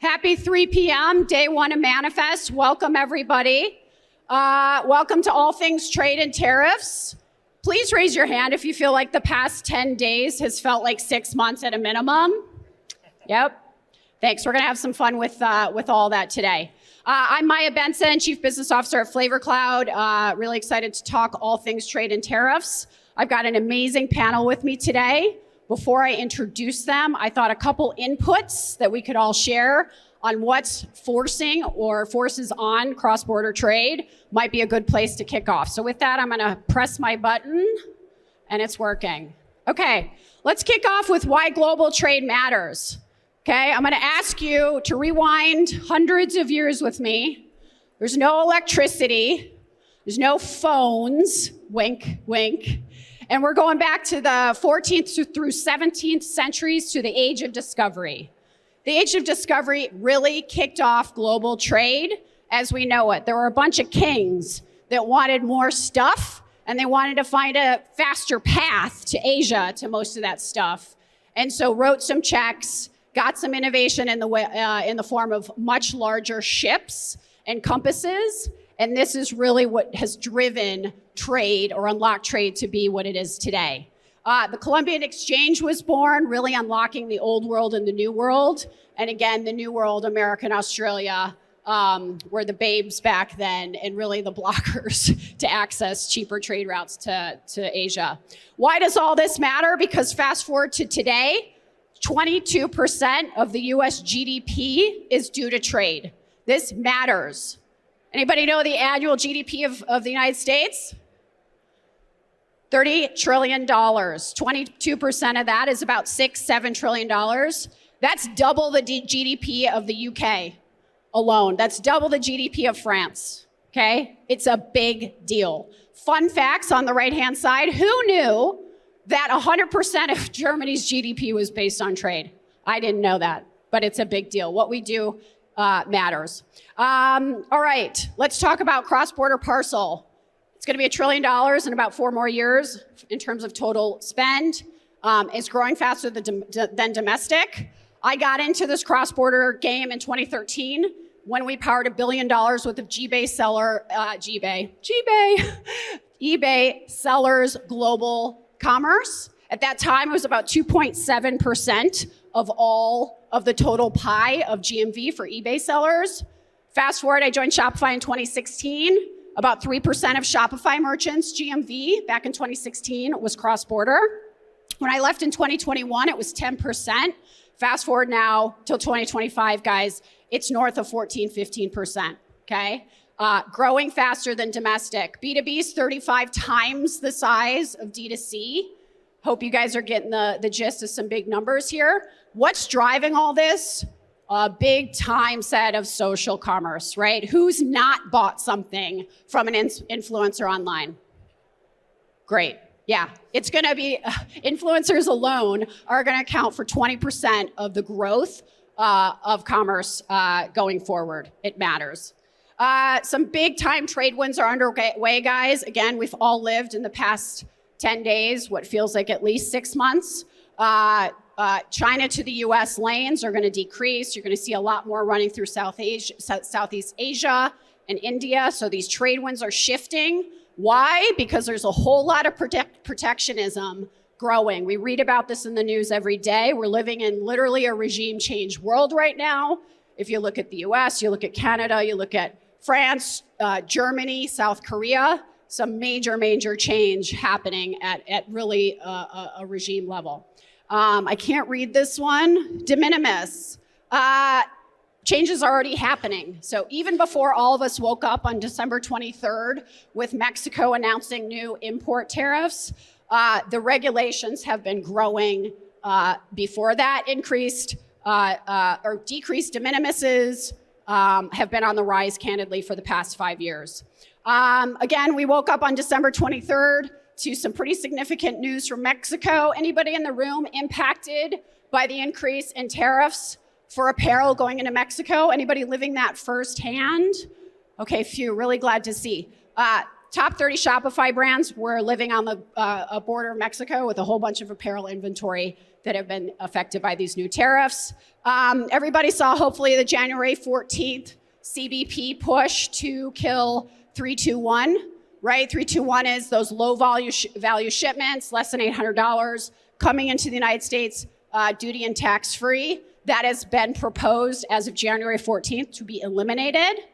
Happy 3 p.m., day one of Manifest. Welcome, everybody. Welcome to All Things Trade and Tariffs. Please raise your hand if you feel like the past 10 days has felt like 6 months at a minimum. Yep. Thanks. We're going to have some fun with all that today. I'm Maia, Benson, Chief Business Officer at Flavor Cloud. Really excited to talk all things trade and tariffs. I've got an amazing panel with me today. Before I introduce them, I thought a couple inputs that we could all share on what's forcing or forces on cross-border trade might be a good place to kick off. So with that, I'm gonna press my button, and it's working. Okay, let's kick off with why global trade matters. Okay, I'm gonna ask you to rewind hundreds of years with me. There's no electricity, there's no phones, wink, wink. And we're going back to the 14th through 17th centuries to the Age of Discovery. The Age of Discovery really kicked off global trade as we know it. There were a bunch of kings that wanted more stuff, and they wanted to find a faster path to Asia to most of that stuff. And so wrote some checks, got some innovation in the form of much larger ships and compasses. And this is really what has driven trade or unlocked trade to be what it is today. The Columbian Exchange was born, really unlocking the old world and the new world. And again, the new world, America and Australia, were the babes back then and really the blockers to access cheaper trade routes to Asia. Why does all this matter? Because fast forward to today, 22% of the US GDP is due to trade. This matters. Anybody know the annual GDP of the United States? $30 trillion. 22% of that is about $6-7 trillion. That's double the GDP of the UK alone. That's double the GDP of France, okay? It's a big deal. Fun facts on the right-hand side. Who knew that 100% of Germany's GDP was based on trade? I didn't know that, but it's a big deal. What we do matters. All right, let's talk about cross-border parcel. It's going to be $1 trillion in about 4 more years in terms of total spend. It's growing faster than domestic. I got into this cross-border game in 2013 when we powered $1 billion worth of eBay sellers global commerce. At that time, it was about 2.7% of all of the total pie of GMV for eBay sellers. Fast forward, I joined Shopify in 2016. About 3% of Shopify merchants' GMV back in 2016 was cross-border. When I left in 2021, it was 10%. Fast forward now till 2025, guys, it's north of 15%, okay? Growing faster than domestic. B2B is 35 times the size of D2C. Hope you guys are getting the gist of some big numbers here. What's driving all this? A big time set of social commerce, right? Who's not bought something from an influencer online? Great. Yeah, it's going to be, influencers alone are going to account for 20% of the growth of commerce going forward. It matters. Some big time trade wins are underway, guys. Again, we've all lived in the past 10 days, what feels like at least 6 months. China to the US lanes are going to decrease. You're going to see a lot more running through Southeast Asia and India. So these trade winds are shifting. Why? Because there's a whole lot of protectionism growing. We read about this in the news every day. We're living in literally a regime change world right now. If you look at the US, you look at Canada, you look at France, Germany, South Korea, some major change happening at really a regime level. I can't read this one. De minimis. Change is already happening. So even before all of us woke up on December 23rd with Mexico announcing new import tariffs, the regulations have been growing before that. Increased or decreased de minimises have been on the rise, candidly, for the past 5 years. Again, we woke up on December 23rd to some pretty significant news from Mexico. Anybody in the room impacted by the increase in tariffs for apparel going into Mexico? Anybody living that firsthand? Okay, phew, really glad to see. Top 30 Shopify brands were living on the border of Mexico with a whole bunch of apparel inventory that have been affected by these new tariffs. Everybody saw, hopefully, the January 14th CBP push to kill 321, right? 321 is those low value shipments, less than $800, coming into the United States, duty and tax free. That has been proposed as of January 14th to be eliminated.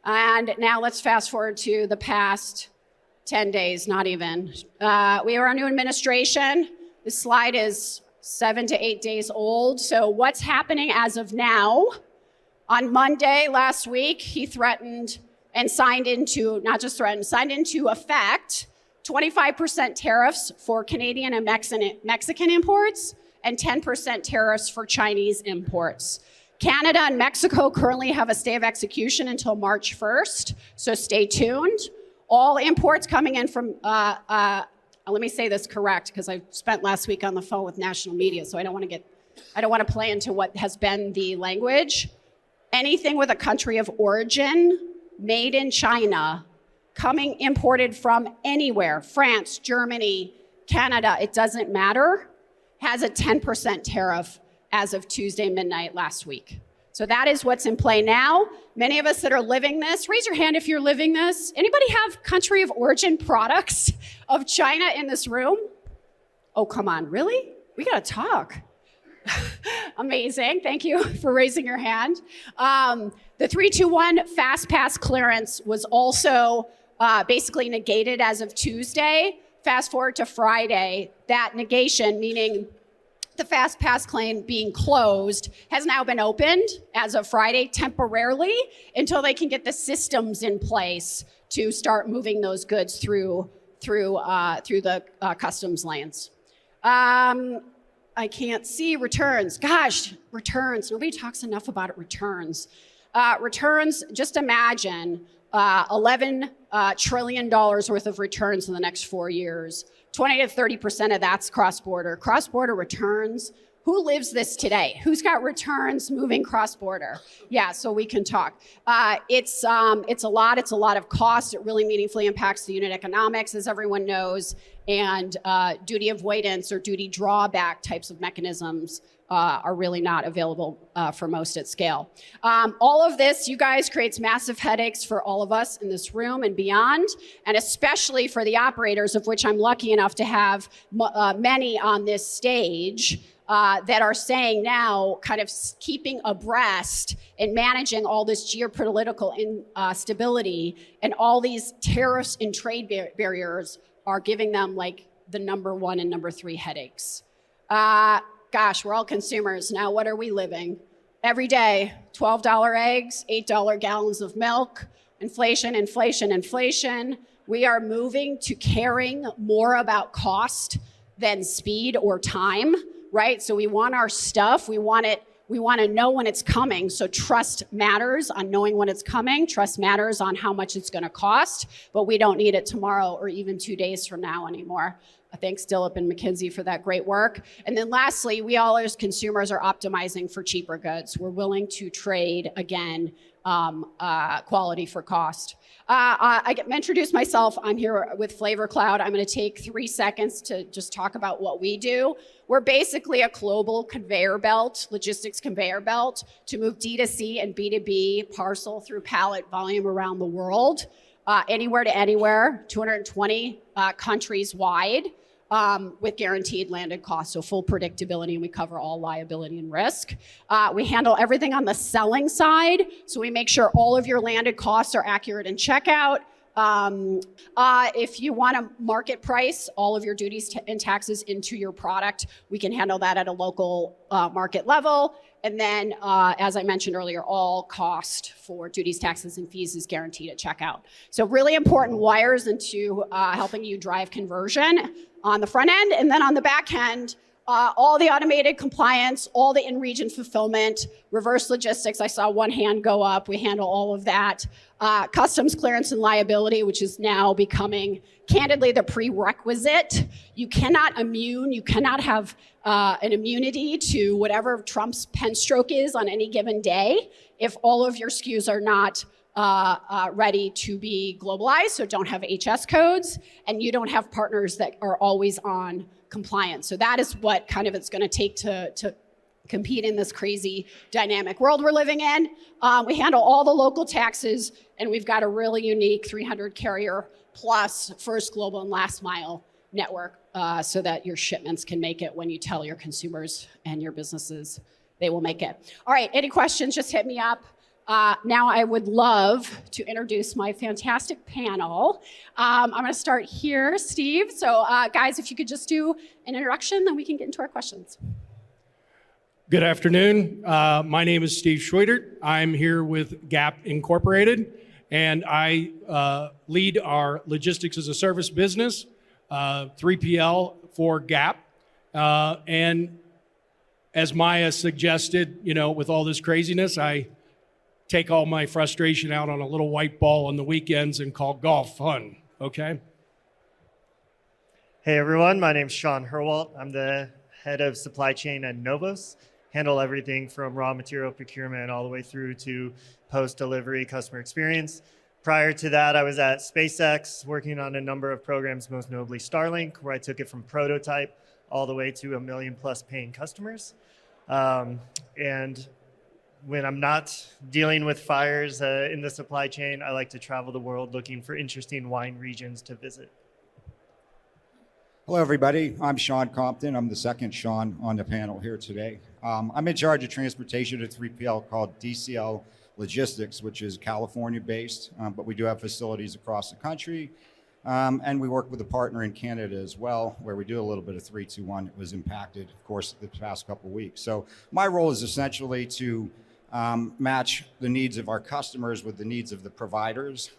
And now let's fast forward to the past 10 days, not even. We have our new administration. This slide is 7 to 8 days old. So what's happening as of now? On Monday last week, he threatened and signed into, not just threatened, signed into effect 25% tariffs for Canadian and Mexican imports and 10% tariffs for Chinese imports. Canada and Mexico currently have a stay of execution until March 1st, so stay tuned. All imports coming in from, let me say this correct, because I spent last week on the phone with national media, so I don't want to play into what has been the language. Anything with a country of origin, made in China, coming imported from anywhere, France, Germany, Canada, it doesn't matter, has a 10% tariff as of Tuesday midnight last week. So that is what's in play now. Many of us that are living this, raise your hand if you're living this. Anybody have country of origin products of China in this room? Oh, come on, really? We gotta talk. Amazing, thank you for raising your hand. The 321 Fast Pass clearance was also basically negated as of Tuesday. Fast forward to Friday, that negation, meaning the Fast Pass claim being closed, has now been opened as of Friday temporarily until they can get the systems in place to start moving those goods through the customs lanes. I can't see returns. Gosh, returns. Nobody talks enough about it, returns. Returns, just imagine $11 trillion worth of returns in the next 4 years. 20 to 30% of that's cross-border. Cross-border returns, who lives this today? Who's got returns moving cross-border? Yeah, so we can talk. It's a lot of cost. It really meaningfully impacts the unit economics, as everyone knows, and duty avoidance or duty drawback types of mechanisms are really not available for most at scale. All of this, you guys, creates massive headaches for all of us in this room and beyond, and especially for the operators, of which I'm lucky enough to have many on this stage that are saying now, kind of keeping abreast and managing all this geopolitical instability and all these tariffs and trade barriers are giving them like the number 1 and number 3 headaches. Gosh, we're all consumers. Now, what are we living? Every day, $12 eggs, $8 gallons of milk, inflation, inflation, inflation. We are moving to caring more about cost than speed or time, right? So we want our stuff. We want to know when it's coming. So trust matters on knowing when it's coming. Trust matters on how much it's going to cost, but we don't need it tomorrow or even 2 days from now anymore. Thanks, Dilip and McKinsey, for that great work. And then lastly, we all as consumers are optimizing for cheaper goods. We're willing to trade, again, quality for cost. I introduce myself. I'm here with Flavor Cloud. I'm going to take 3 seconds to just talk about what we do. We're basically a global conveyor belt, logistics conveyor belt, to move D2C and B2B parcel through pallet volume around the world, anywhere to anywhere, 220 countries wide. With guaranteed landed costs, so full predictability, and we cover all liability and risk. We handle everything on the selling side, so we make sure all of your landed costs are accurate in checkout. If you want to market price all of your duties and taxes into your product, we can handle that at a local market level. And then, as I mentioned earlier, all cost for duties, taxes, and fees is guaranteed at checkout. So really important wires into helping you drive conversion on the front end. And then on the back end, all the automated compliance, all the in-region fulfillment, reverse logistics. I saw one hand go up. We handle all of that. Customs clearance and liability, which is now becoming, candidly, the prerequisite. You cannot have an immunity to whatever Trump's pen stroke is on any given day if all of your SKUs are not ready to be globalized, so don't have HS codes, and you don't have partners that are always on compliance. So that is what kind of it's going to take to compete in this crazy dynamic world we're living in. We handle all the local taxes, and we've got a really unique 300 carrier plus first global and last mile network so that your shipments can make it when you tell your consumers and your businesses they will make it. All right, any questions, just hit me up. Now I would love to introduce my fantastic panel. I'm gonna start here, Steve. So guys, if you could just do an introduction, then we can get into our questions. Good afternoon. My name is Steve Schweidert. I'm here with Gap Incorporated, and I lead our logistics as a service business, 3PL for Gap. And as Maia suggested, with all this craziness, I take all my frustration out on a little white ball on the weekends and call golf fun, okay? Hey everyone, my name's Sean Herwalt. I'm the head of supply chain at Novos. Handle everything from raw material procurement all the way through to post-delivery customer experience. Prior to that, I was at SpaceX working on a number of programs, most notably Starlink, where I took it from prototype all the way to 1 million plus paying customers. And when I'm not dealing with fires in the supply chain, I like to travel the world looking for interesting wine regions to visit. Hello, everybody. I'm Sean Compton. I'm the second Sean on the panel here today. I'm in charge of transportation at 3PL called DCL Logistics, which is California-based, but we do have facilities across the country. And we work with a partner in Canada as well, where we do a little bit of 321. It was impacted, of course, the past couple of weeks. So my role is essentially to match the needs of our customers with the needs of the providers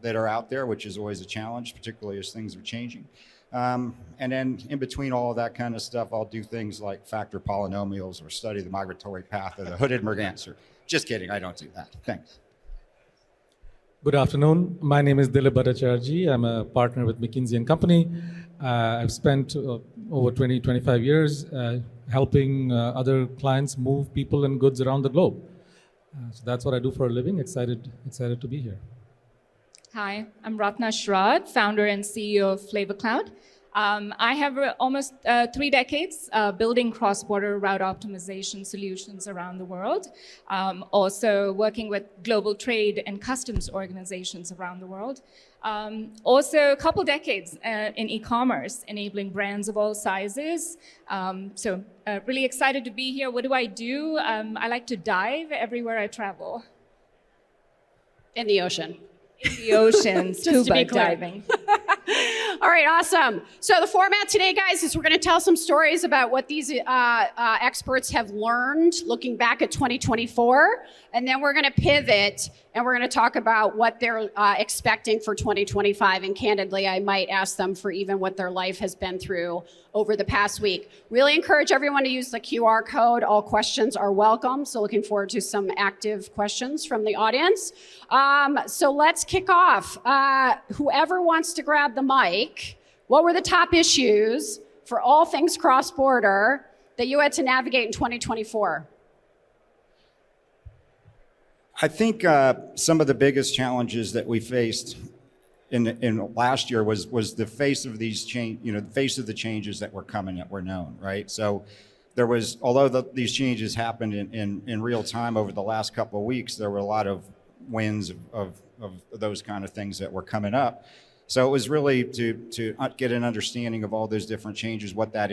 that are out there, which is always a challenge, particularly as things are changing. And then in between all of that kind of stuff, I'll do things like factor polynomials or study the migratory path of the hooded merganser. Just kidding, I don't do that. Thanks. Good afternoon. My name is Dilip Bhattacharjee. I'm a partner with McKinsey & Company. I've spent over 25 years helping other clients move people and goods around the globe. So that's what I do for a living. Excited to be here. Hi, I'm Rathna, Sharad, founder and CEO of Flavor Cloud. I have almost 3 decades building cross-border route optimization solutions around the world, also working with global trade and customs organizations around the world. Also a couple decades in e-commerce, enabling brands of all sizes. So really excited to be here. What do? I like to dive everywhere I travel. In the ocean. In the ocean, scuba diving. All right, awesome. So the format today, guys, is we're going to tell some stories about what these experts have learned looking back at 2024, and then we're going to pivot and we're going to talk about what they're expecting for 2025. And candidly, I might ask them for even what their life has been through over the past week. Really encourage everyone to use the QR code. All questions are welcome. So looking forward to some active questions from the audience. So let's kick off. Whoever wants to grab the mic, what were the top issues for all things cross-border that you had to navigate in 2024? I think some of the biggest challenges that we faced in last year was the face of these the face of the changes that were coming that were known, right? So there was, although these changes happened in real time over the last couple of weeks, there were a lot of winds of those kind of things that were coming up. So it was really to get an understanding of all those different changes, what that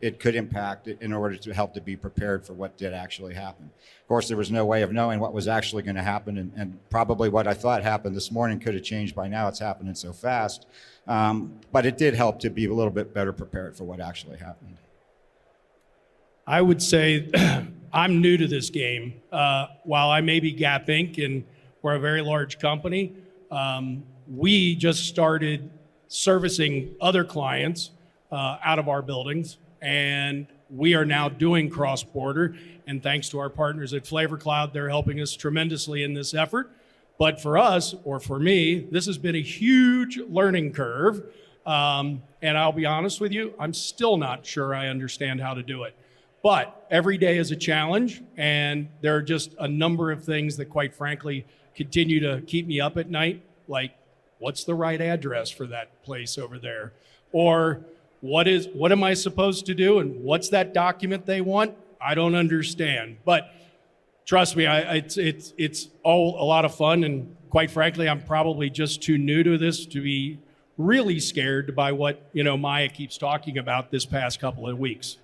it could impact in order to help to be prepared for what did actually happen. Of course, there was no way of knowing what was actually going to happen, and probably what I thought happened this morning could have changed by now. It's happening so fast. But it did help to be a little bit better prepared for what actually happened. I would say I'm new to this game. While I may be Gap Inc. and we're a very large company, we just started servicing other clients out of our buildings, and we are now doing cross-border. And thanks to our partners at Flavor Cloud, they're helping us tremendously in this effort. But for us, or for me, this has been a huge learning curve. And I'll be honest with you, I'm still not sure I understand how to do it. But every day is a challenge, and there are just a number of things that, quite frankly, continue to keep me up at night, like, what's the right address for that place over there? Or what am I supposed to do? And what's that document they want? I don't understand. But trust me, it's all a lot of fun. And quite frankly, I'm probably just too new to this to be really scared by what, Maia keeps talking about this past couple of weeks.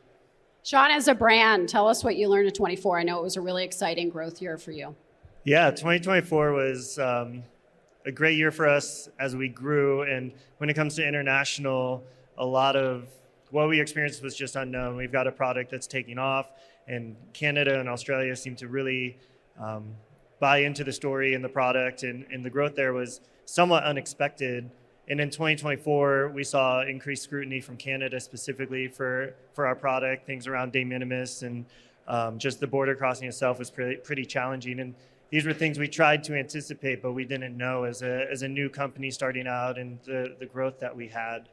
Sean, as a brand, tell us what you learned in 24. I know it was a really exciting growth year for you. Yeah, 2024 was a great year for us as we grew. And when it comes to international, a lot of what we experienced was just unknown. We've got a product that's taking off, and Canada and Australia seem to really buy into the story and the product, and the growth there was somewhat unexpected. And in 2024, we saw increased scrutiny from Canada specifically for our product, things around de minimis, and just the border crossing itself was pretty challenging. And these were things we tried to anticipate, but we didn't know as a new company starting out, and the growth that we had.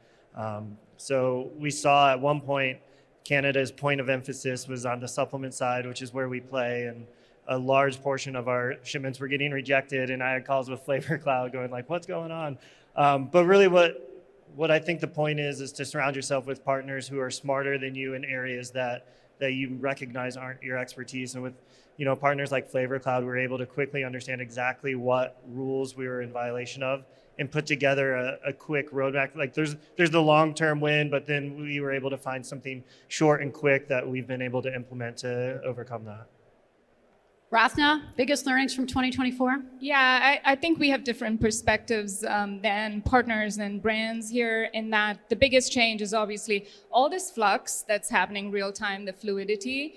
So we saw at one point Canada's point of emphasis was on the supplement side, which is where we play, and a large portion of our shipments were getting rejected. And I had calls with Flavor Cloud going like, "What's going on?" But really, what I think the point is to surround yourself with partners who are smarter than you in areas that you recognize aren't your expertise. And with partners like Flavor Cloud, we were able to quickly understand exactly what rules we were in violation of and put together a quick roadmap. Like there's the long-term win, but then we were able to find something short and quick that we've been able to implement to overcome that. Rathna, biggest learnings from 2024? Yeah, I think we have different perspectives than partners and brands here, in that the biggest change is obviously all this flux that's happening real time, the fluidity.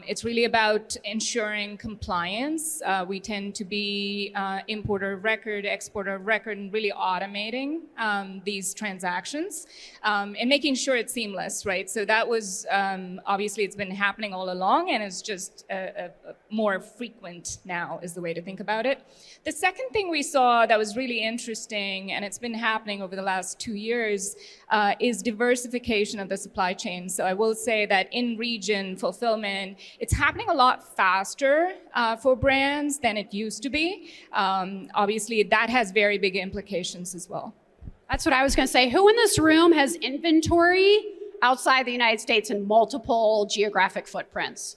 It's really about ensuring compliance. We tend to be importer of record, exporter of record, and really automating these transactions and making sure it's seamless, right? So that was, obviously it's been happening all along, and it's just more frequent now is the way to think about it. The second thing we saw that was really interesting, and it's been happening over the last 2 years, is diversification of the supply chain. So I will say that in region fulfillment, it's happening a lot faster for brands than it used to be. Obviously, that has very big implications as well. That's what I was going to say. Who in this room has inventory outside the United States in multiple geographic footprints?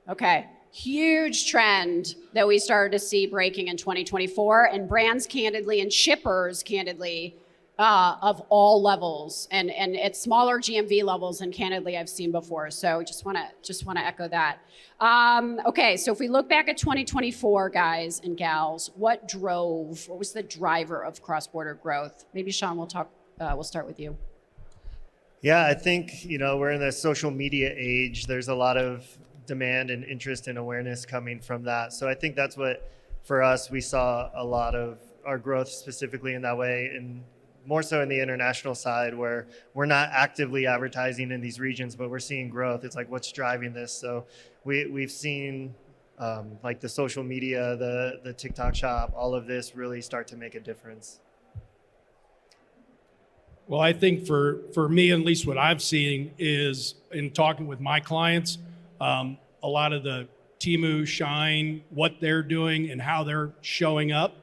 Okay, huge trend that we started to see breaking in 2024, and brands candidly and shippers candidly of all levels, and at smaller GMV levels than candidly I've seen before. So just want to echo that. Okay, so if we look back at 2024, guys and gals, what was the driver of cross-border growth? Maybe Sean, we'll start with you. Yeah, I think we're in the social media age. There's a lot of demand and interest and awareness coming from that. So I think that's what, for us, we saw a lot of our growth specifically in that way, and more so in the international side, where we're not actively advertising in these regions, but we're seeing growth. It's like, what's driving this? So we've seen like the social media, the TikTok shop, all of this really start to make a difference. Well, I think for me, at least what I've seen is in talking with my clients, a lot of the Temu, Shine, what they're doing and how they're showing up,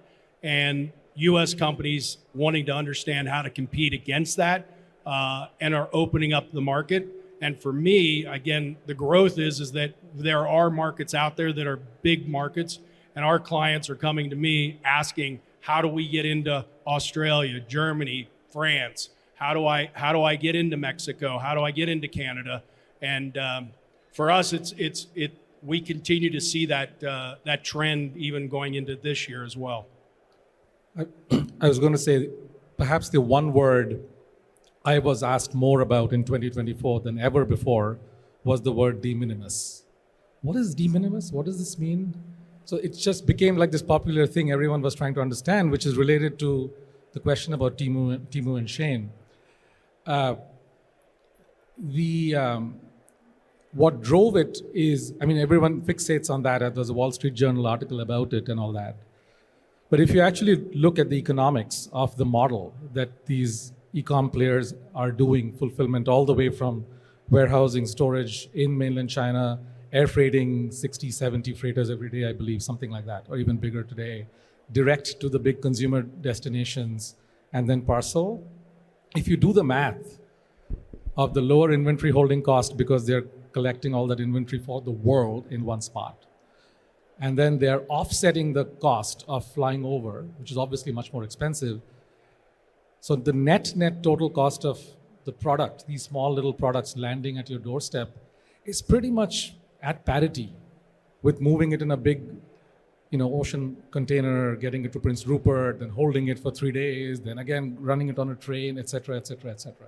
and U.S. companies wanting to understand how to compete against that and are opening up the market. And for me, again, the growth is that there are markets out there that are big markets, and our clients are coming to me asking, how do we get into Australia, Germany, France? How do I get into Mexico? How do I get into Canada? And for us, we continue to see that trend even going into this year as well. I was going to say, perhaps the one word I was asked more about in 2024 than ever before was the word de minimis. What is de minimis? What does this mean? So it just became like this popular thing everyone was trying to understand, which is related to the question about Temu and Shane. What drove it is, everyone fixates on that. There's a Wall Street Journal article about it and all that. But if you actually look at the economics of the model that these e-com players are doing, fulfillment all the way from warehousing, storage in mainland China, air freighting 60, 70 freighters every day, I believe, something like that, or even bigger today, direct to the big consumer destinations, and then parcel. if you do the math of the lower inventory holding cost because they're collecting all that inventory for the world in one spot, and then they're offsetting the cost of flying over, which is obviously much more expensive. So the net total cost of the product, these small little products landing at your doorstep, is pretty much at parity with moving it in a big, ocean container, getting it to Prince Rupert, then holding it for 3 days, then again running it on a train, et cetera, et cetera, et cetera.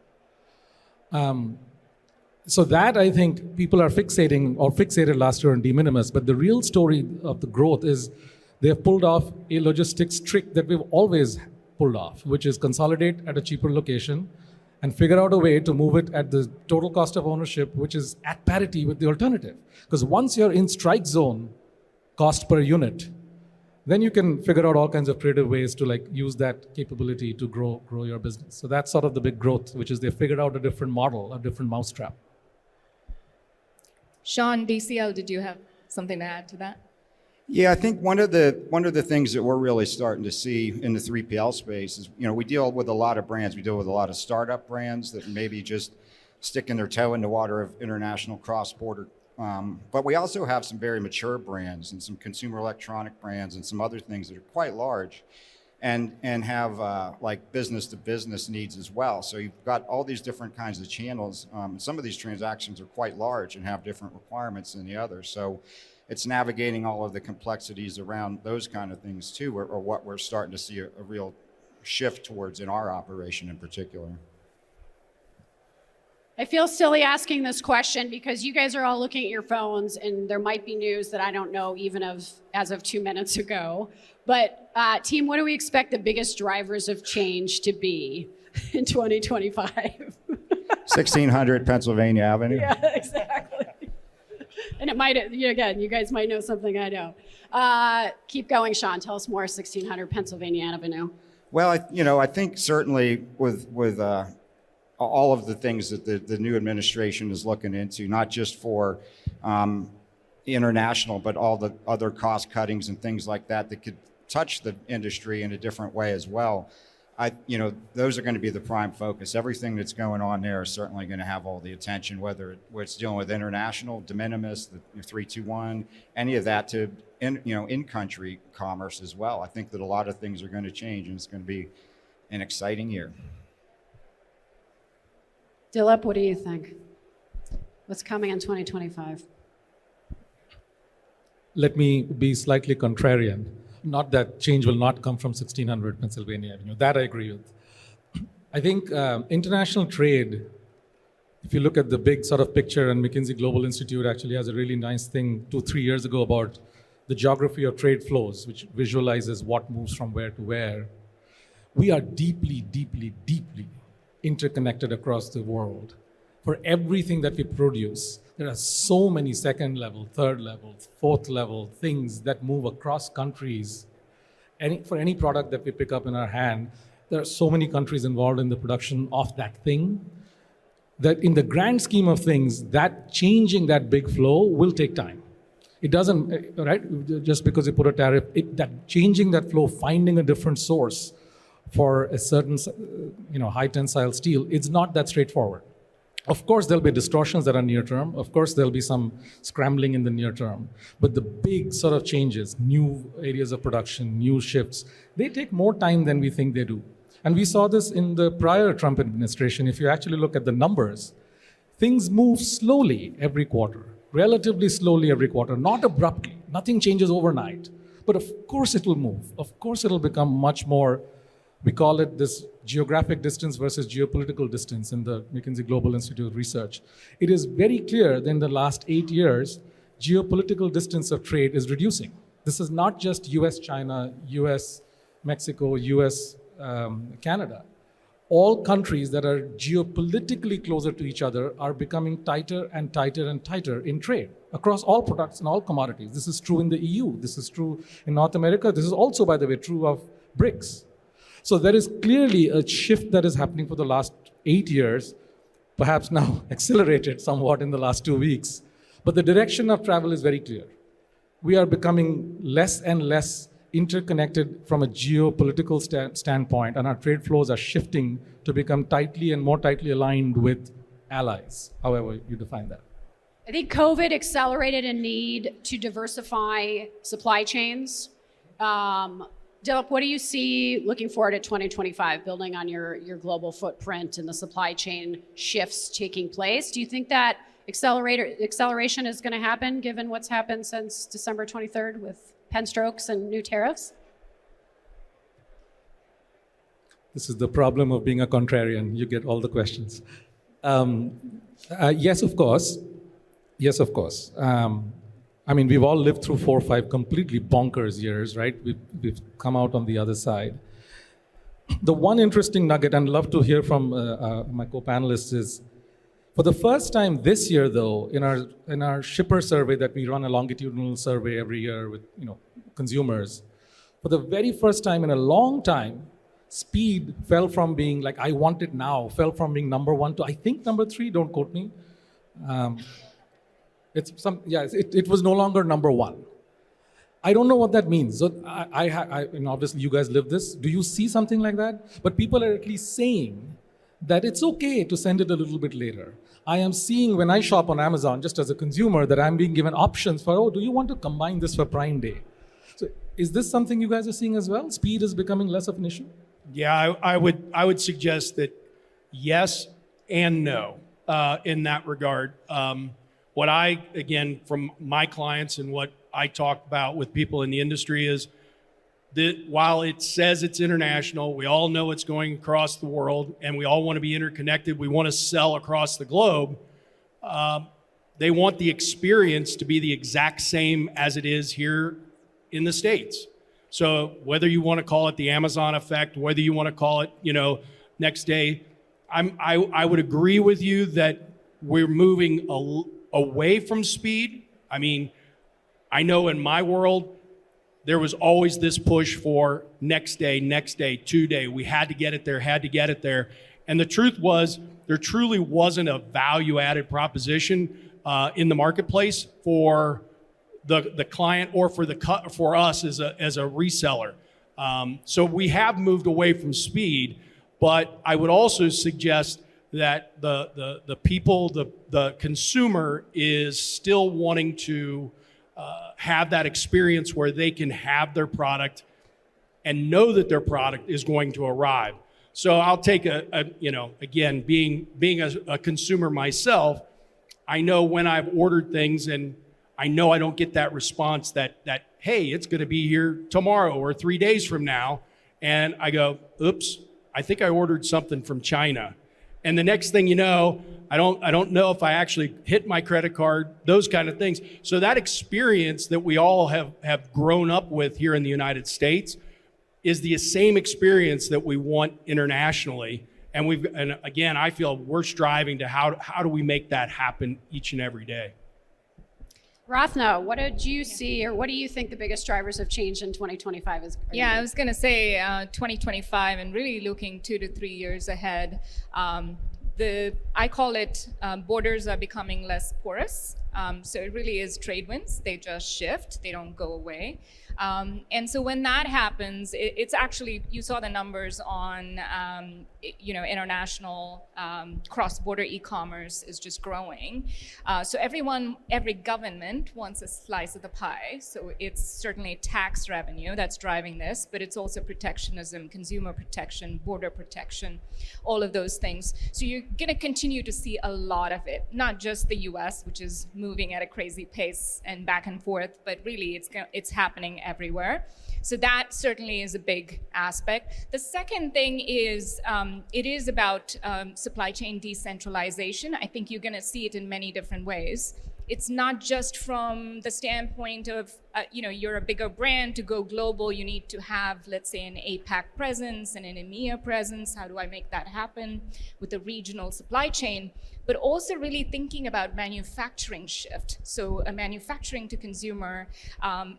So that, I think, people are fixated last year on de minimis, but the real story of the growth is they have pulled off a logistics trick that we've always pulled off, which is consolidate at a cheaper location and figure out a way to move it at the total cost of ownership, which is at parity with the alternative. Because once you're in strike zone cost per unit, then you can figure out all kinds of creative ways to use that capability to grow your business. So that's sort of the big growth, which is they figured out a different model, a different mousetrap. Sean, DCL, did you have something to add to that? Yeah, I think one of the things that we're really starting to see in the 3PL space is, we deal with a lot of brands. We deal with a lot of startup brands that maybe just sticking their toe in the water of international cross-border. But we also have some very mature brands and some consumer electronic brands and some other things that are quite large and have business-to-business needs as well. So you've got all these different kinds of channels. Some of these transactions are quite large and have different requirements than the others. So it's navigating all of the complexities around those kind of things too, or what we're starting to see a real shift towards in our operation in particular. I feel silly asking this question because you guys are all looking at your phones and there might be news that I don't know even as of 2 minutes ago. But team, what do we expect the biggest drivers of change to be in 2025? 1600 Pennsylvania Avenue. Yeah, exactly. And it might, again, you guys might know something I don't. Keep going, Sean. Tell us more, 1600 Pennsylvania Avenue. Well, I think certainly with all of the things that the new administration is looking into, not just for international, but all the other cost cuttings and things like that could touch the industry in a different way as well. Those are going to be the prime focus. Everything that's going on there is certainly going to have all the attention, whether it's dealing with international, de minimis, the 321, any of that to in-country commerce as well. I think that a lot of things are going to change, and it's going to be an exciting year. Dilip, what do you think? What's coming in 2025? Let me be slightly contrarian. Not that change will not come from 1600 Pennsylvania Avenue. That I agree with. I think international trade, if you look at the big sort of picture, and McKinsey Global Institute actually has a really nice thing 2-3 years ago about the geography of trade flows, which visualizes what moves from where to where. We are deeply, deeply, deeply interconnected across the world. For everything that we produce, there are so many second level, third level, fourth level things that move across countries. For any product that we pick up in our hand, there are so many countries involved in the production of that thing that in the grand scheme of things, that changing that big flow will take time. It doesn't, right? Just because you put a tariff, that changing that flow, finding a different source for a certain, high tensile steel, it's not that straightforward. Of course, there'll be distortions that are near term. Of course, there'll be some scrambling in the near term. But the big sort of changes, new areas of production, new shifts, they take more time than we think they do. And we saw this in the prior Trump administration. If you actually look at the numbers, things move slowly every quarter, relatively slowly every quarter, not abruptly. Nothing changes overnight. But of course it will move. Of course it'll become much more, we call it this geographic distance versus geopolitical distance in the McKinsey Global Institute research. It is very clear that in the last 8 years, geopolitical distance of trade is reducing. This is not just US-China, US-Mexico, US-Canada. All countries that are geopolitically closer to each other are becoming tighter and tighter and tighter in trade across all products and all commodities. This is true in the EU. This is true in North America. This is also, by the way, true of BRICS. So there is clearly a shift that is happening for the last 8 years, perhaps now accelerated somewhat in the last 2 weeks. But the direction of travel is very clear. We are becoming less and less interconnected from a geopolitical standpoint, and our trade flows are shifting to become tightly and more tightly aligned with allies, however you define that. I think COVID accelerated a need to diversify supply chains. Dilip, what do you see looking forward at 2025, building on your global footprint and the supply chain shifts taking place? Do you think that acceleration is going to happen given what's happened since December 23rd with pen strokes and new tariffs? This is the problem of being a contrarian. You get all the questions. Yes, of course. Yes, of course. I mean, we've all lived through 4 or 5 completely bonkers years, right? We've come out on the other side. The one interesting nugget, and love to hear from my co-panelists, is for the first time this year, though, in our shipper survey that we run, a longitudinal survey every year with consumers, for the very first time in a long time, speed fell from being like, I want it now, fell from being number 1 to, I think, number 3, don't quote me. It was no longer number 1. I don't know what that means. So and obviously you guys live this. Do you see something like that? But people are at least saying that it's okay to send it a little bit later. I am seeing when I shop on Amazon, just as a consumer, that I'm being given options for, do you want to combine this for Prime Day? So is this something you guys are seeing as well? Speed is becoming less of an issue? Yeah, I would suggest that yes and no in that regard. What I, again, from my clients and what I talk about with people in the industry is that while it says it's international, we all know it's going across the world and we all want to be interconnected, we want to sell across the globe, they want the experience to be the exact same as it is here in the States. So whether you want to call it the Amazon effect, whether you want to call it, next day, I would agree with you that we're moving away from speed. I mean, I know in my world, there was always this push for next day, 2 day. We had to get it there. And the truth was, there truly wasn't a value-added proposition in the marketplace for the client or for us as a reseller. So we have moved away from speed, but I would also suggest that the people, the consumer is still wanting to have that experience where they can have their product and know that their product is going to arrive. So I'll take again, being a consumer myself, I know when I've ordered things and I know I don't get that response that hey, it's going to be here tomorrow or 3 days from now, and I go, oops, I think I ordered something from China. And the next thing you know, I don't know if I actually hit my credit card, those kind of things. So that experience that we all have grown up with here in the United States is the same experience that we want internationally. And again, I feel we're striving to how do we make that happen each and every day. Rathna, what did you see, or what do you think the biggest drivers of change in 2025 is? Yeah, I was going to say 2025 and really looking 2 to 3 years ahead. I call it borders are becoming less porous. So it really is trade winds. They just shift. They don't go away. And so when that happens, it's actually, you saw the numbers on, international cross-border e-commerce is just growing. So every government wants a slice of the pie. So it's certainly tax revenue that's driving this, but it's also protectionism, consumer protection, border protection, all of those things. So you're going to continue to see a lot of it, not just the US, which is moving at a crazy pace and back and forth, but really it's happening everywhere. So that certainly is a big aspect. The second thing is it is about supply chain decentralization. I think you're going to see it in many different ways. It's not just from the standpoint of, you're a bigger brand. To go global, you need to have, let's say, an APAC presence and an EMEA presence. How do I make that happen with a regional supply chain? But also really thinking about manufacturing shift. So a manufacturing to consumer,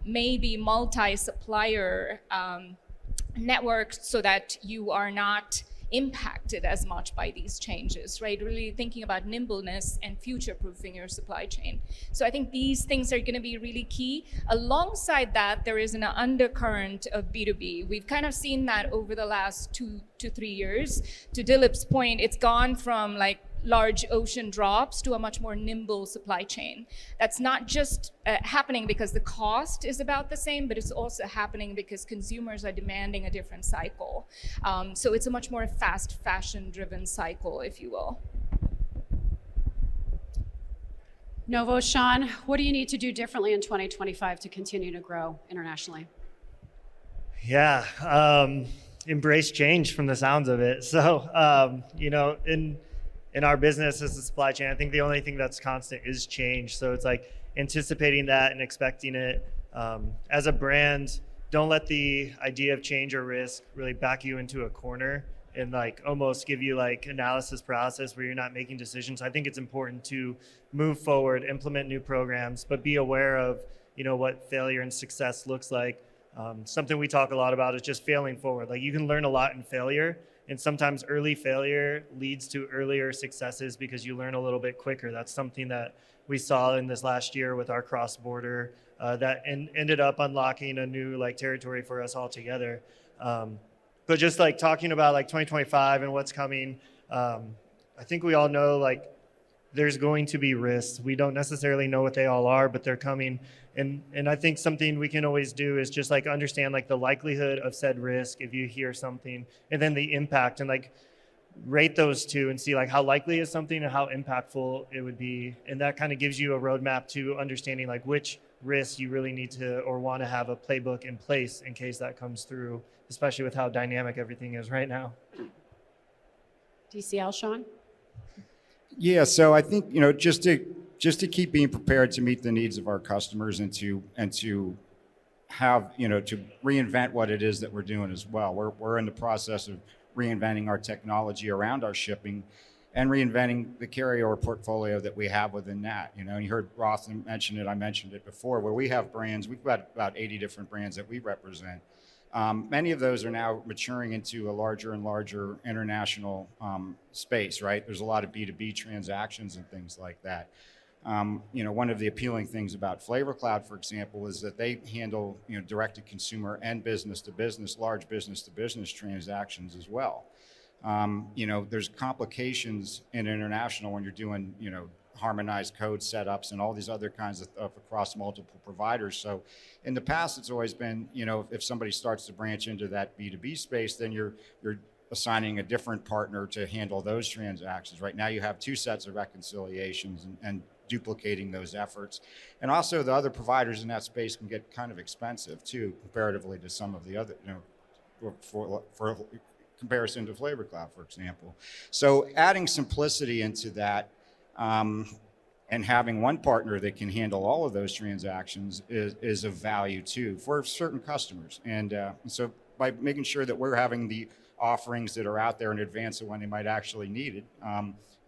maybe multi-supplier network so that you are not impacted as much by these changes, right? Really thinking about nimbleness and future-proofing your supply chain. So I think these things are going to be really key. Alongside that, there is an undercurrent of B2B. We've kind of seen that over the last 2 to 3 years. To Dilip's point, it's gone from like large ocean drops to a much more nimble supply chain. That's not just happening because the cost is about the same, but it's also happening because consumers are demanding a different cycle. So it's a much more fast fashion-driven cycle, if you will. Novo, Sean, what do you need to do differently in 2025 to continue to grow internationally? Yeah, embrace change from the sounds of it. So, in our business as a supply chain, I think the only thing that's constant is change. So it's like anticipating that and expecting it. As a brand, don't let the idea of change or risk really back you into a corner and like almost give you like analysis paralysis where you're not making decisions. I think it's important to move forward, implement new programs, but be aware of, what failure and success looks like. Something we talk a lot about is just failing forward. Like you can learn a lot in failure. And sometimes early failure leads to earlier successes because you learn a little bit quicker. That's something that we saw in this last year with our cross-border that ended up unlocking a new like territory for us all together. But just like talking about like 2025 and what's coming, I think we all know like there's going to be risks. We don't necessarily know what they all are, but they're coming. And I think something we can always do is just like understand like the likelihood of said risk if you hear something, and then the impact, and like rate those two and see like how likely is something and how impactful it would be. And that kind of gives you a roadmap to understanding like which risks you really need to or want to have a playbook in place in case that comes through, especially with how dynamic everything is right now. DCL, Sean? Yeah, so I think just to keep being prepared to meet the needs of our customers and to have to reinvent what it is that we're doing as well. We're in the process of reinventing our technology around our shipping and reinventing the carryover portfolio that we have within that. You heard Rathna mention it. I mentioned it before, where we have brands. We've got about 80 different brands that we represent. Many of those are now maturing into a larger and larger international space, right? There's a lot of B2B transactions and things like that. One of the appealing things about Flavor Cloud, for example, is that they handle direct to consumer and business to business, large business to business transactions as well. There's complications in international when you're doing harmonized code setups and all these other kinds of stuff across multiple providers. So in the past, it's always been, if somebody starts to branch into that B2B space, then you're assigning a different partner to handle those transactions. Right now you have two sets of reconciliations and duplicating those efforts. And also the other providers in that space can get kind of expensive too, comparatively to some of the other, for comparison to Flavor Cloud, for example. So adding simplicity into that, and having one partner that can handle all of those transactions is of value too for certain customers. And so by making sure that we're having the offerings that are out there in advance of when they might actually need it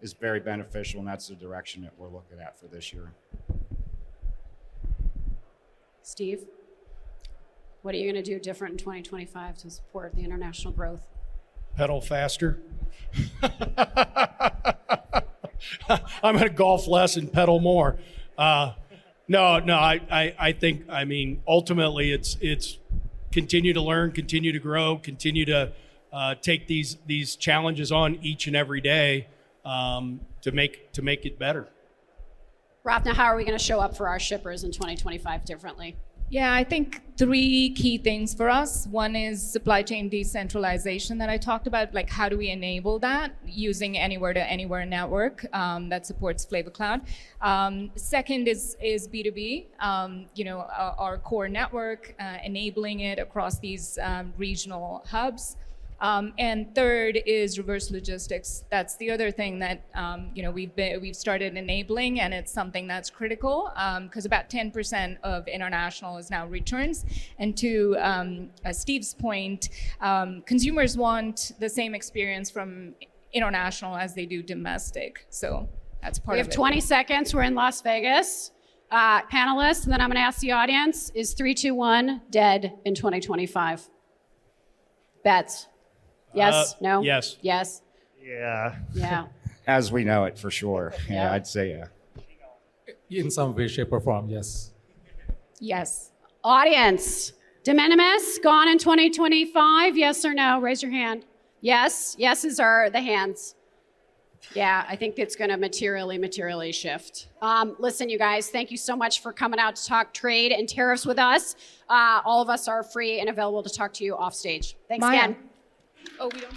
is very beneficial, and that's the direction that we're looking at for this year. Steve, what are you going to do different in 2025 to support the international growth? Pedal faster. I'm going to golf less and pedal more. I think, ultimately it's continue to learn, continue to grow, continue to take these challenges on each and every day to make it better. Rathna, how are we going to show up for our shippers in 2025 differently? Yeah, I think 3 key things for us. One is supply chain decentralization that I talked about, like how do we enable that using anywhere to anywhere network that supports Flavor Cloud. Second is B2B, our core network, enabling it across these regional hubs. And third is reverse logistics. That's the other thing that we've started enabling, and it's something that's critical because about 10% of international is now returns. And to Steve's point, consumers want the same experience from international as they do domestic. So that's part of it. We have 20 seconds. We're in Las Vegas. Panelists, and then I'm going to ask the audience: is 3, 2, 1 dead in 2025? Bets. Yes? No? Yes. Yes? Yeah. Yeah. As we know it, for sure. Yeah. Yeah, I'd say yeah. In some way, shape, or form, yes. Yes. Audience, de minimis gone in 2025? Yes or no? Raise your hand. Yes? Yeses are the hands. Yeah, I think it's going to materially shift. Listen, you guys, thank you so much for coming out to talk trade and tariffs with us. All of us are free and available to talk to you off stage. Thanks Maia. again. Oh, we don't.